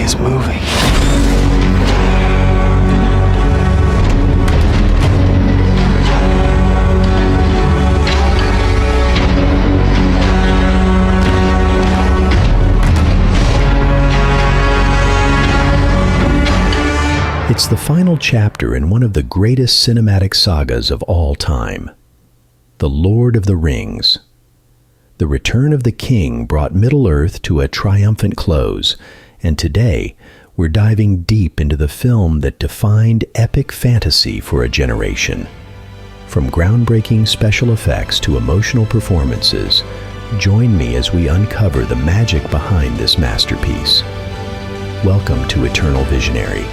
is moving. It's the final chapter in one of the greatest cinematic sagas of all time, The Lord of the Rings. The Return of the King brought Middle-earth to a triumphant close, and today we're diving deep into the film that defined epic fantasy for a generation. From groundbreaking special effects to emotional performances, join me as we uncover the magic behind this masterpiece. Welcome to Eternal Visionary.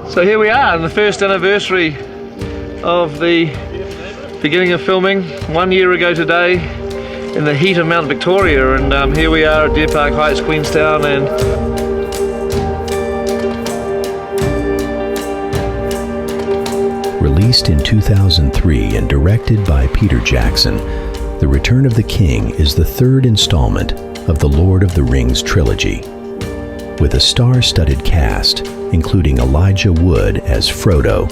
So here we are on the first anniversary of the beginning of filming, 1 year ago today, in the heat of Mount Victoria, and here we are at Deer Park Heights, Queenstown, and released in 2003 and directed by Peter Jackson, The Return of the King is the third installment of the Lord of the Rings trilogy. With a star-studded cast, including Elijah Wood as Frodo,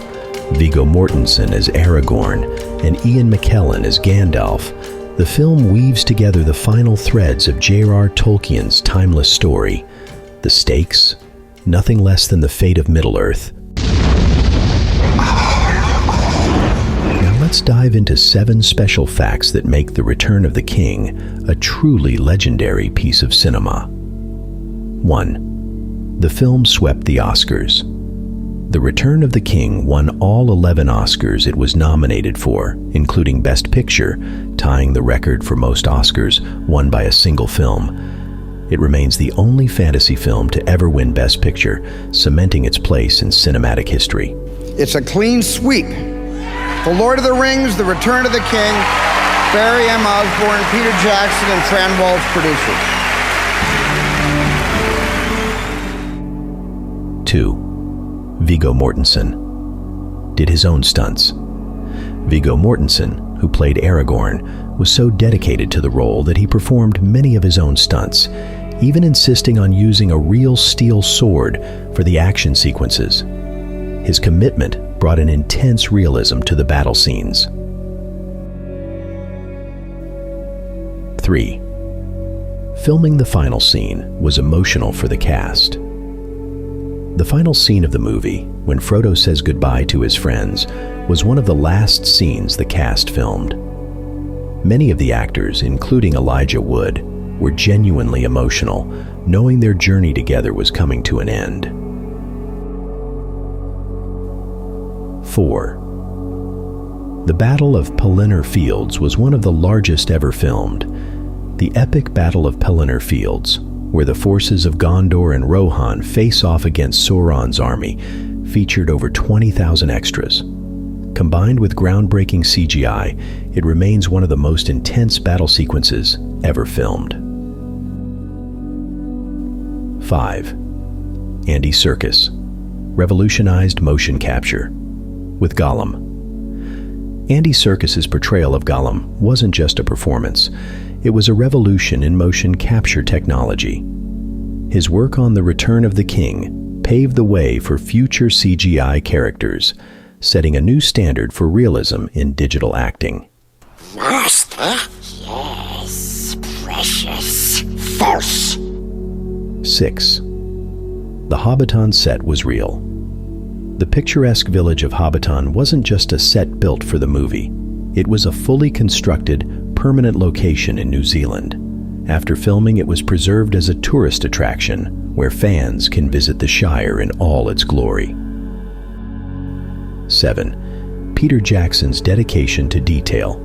Viggo Mortensen as Aragorn, and Ian McKellen as Gandalf, the film weaves together the final threads of J.R.R. Tolkien's timeless story. The stakes? Nothing less than the fate of Middle-earth. Now let's dive into 7 special facts that make The Return of the King a truly legendary piece of cinema. 1. The film swept the Oscars. The Return of the King won all 11 Oscars it was nominated for, including Best Picture, tying the record for most Oscars won by a single film. It remains the only fantasy film to ever win Best Picture, cementing its place in cinematic history. It's a clean sweep. The Lord of the Rings, The Return of the King, Barry M. Osborne, Peter Jackson, and Fran Walsh producers. 2. Viggo Mortensen did his own stunts. Viggo Mortensen, who played Aragorn, was so dedicated to the role that he performed many of his own stunts, even insisting on using a real steel sword for the action sequences. His commitment brought an intense realism to the battle scenes. 3. Filming the final scene was emotional for the cast. The final scene of the movie, when Frodo says goodbye to his friends, was one of the last scenes the cast filmed. Many of the actors, including Elijah Wood, were genuinely emotional, knowing their journey together was coming to an end. 4. The Battle of Pelennor Fields was one of the largest ever filmed. The epic Battle of Pelennor Fields, where the forces of Gondor and Rohan face off against Sauron's army, featured over 20,000 extras. Combined with groundbreaking CGI, it remains one of the most intense battle sequences ever filmed. 5. Andy Serkis revolutionized motion capture with Gollum. Andy Serkis's portrayal of Gollum wasn't just a performance. It was a revolution in motion capture technology. His work on The Return of the King paved the way for future CGI characters, setting a new standard for realism in digital acting. Master? Yes, precious. False. 6. The Hobbiton set was real. The picturesque village of Hobbiton wasn't just a set built for the movie. It was a fully constructed, permanent location in New Zealand. After filming, it was preserved as a tourist attraction where fans can visit the Shire in all its glory. 7. Peter Jackson's dedication to detail.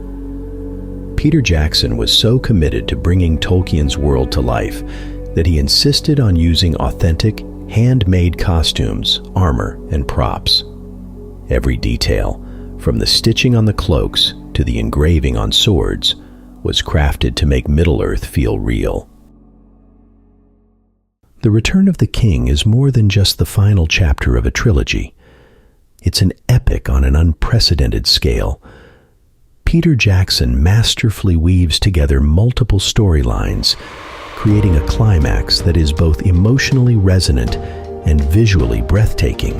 Peter Jackson was so committed to bringing Tolkien's world to life that he insisted on using authentic, handmade costumes, armor, and props. Every detail, from the stitching on the cloaks to the engraving on swords, was crafted to make Middle-earth feel real. The Return of the King is more than just the final chapter of a trilogy. It's an epic on an unprecedented scale. Peter Jackson masterfully weaves together multiple storylines, creating a climax that is both emotionally resonant and visually breathtaking.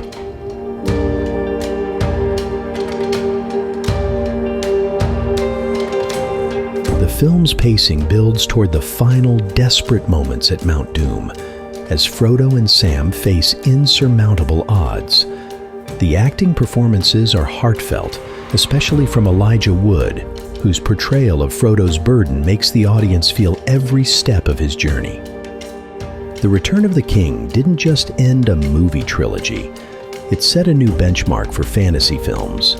The film's pacing builds toward the final desperate moments at Mount Doom, as Frodo and Sam face insurmountable odds. The acting performances are heartfelt, especially from Elijah Wood, whose portrayal of Frodo's burden makes the audience feel every step of his journey. The Return of the King didn't just end a movie trilogy, it set a new benchmark for fantasy films.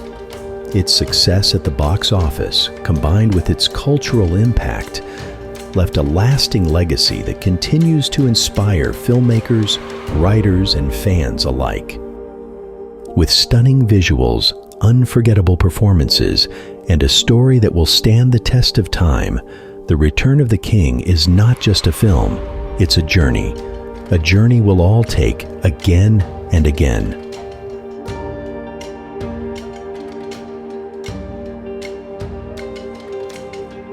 Its success at the box office, combined with its cultural impact, left a lasting legacy that continues to inspire filmmakers, writers, and fans alike. With stunning visuals, unforgettable performances, and a story that will stand the test of time, The Return of the King is not just a film, it's a journey we'll all take again and again.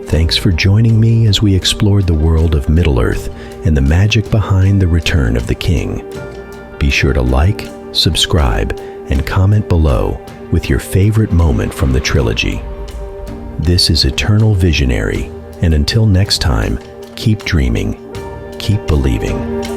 Thanks for joining me as we explored the world of Middle-earth and the magic behind The Return of the King. Be sure to like, subscribe, and comment below with your favorite moment from the trilogy. This is Eternal Visionary, and until next time, keep dreaming, keep believing.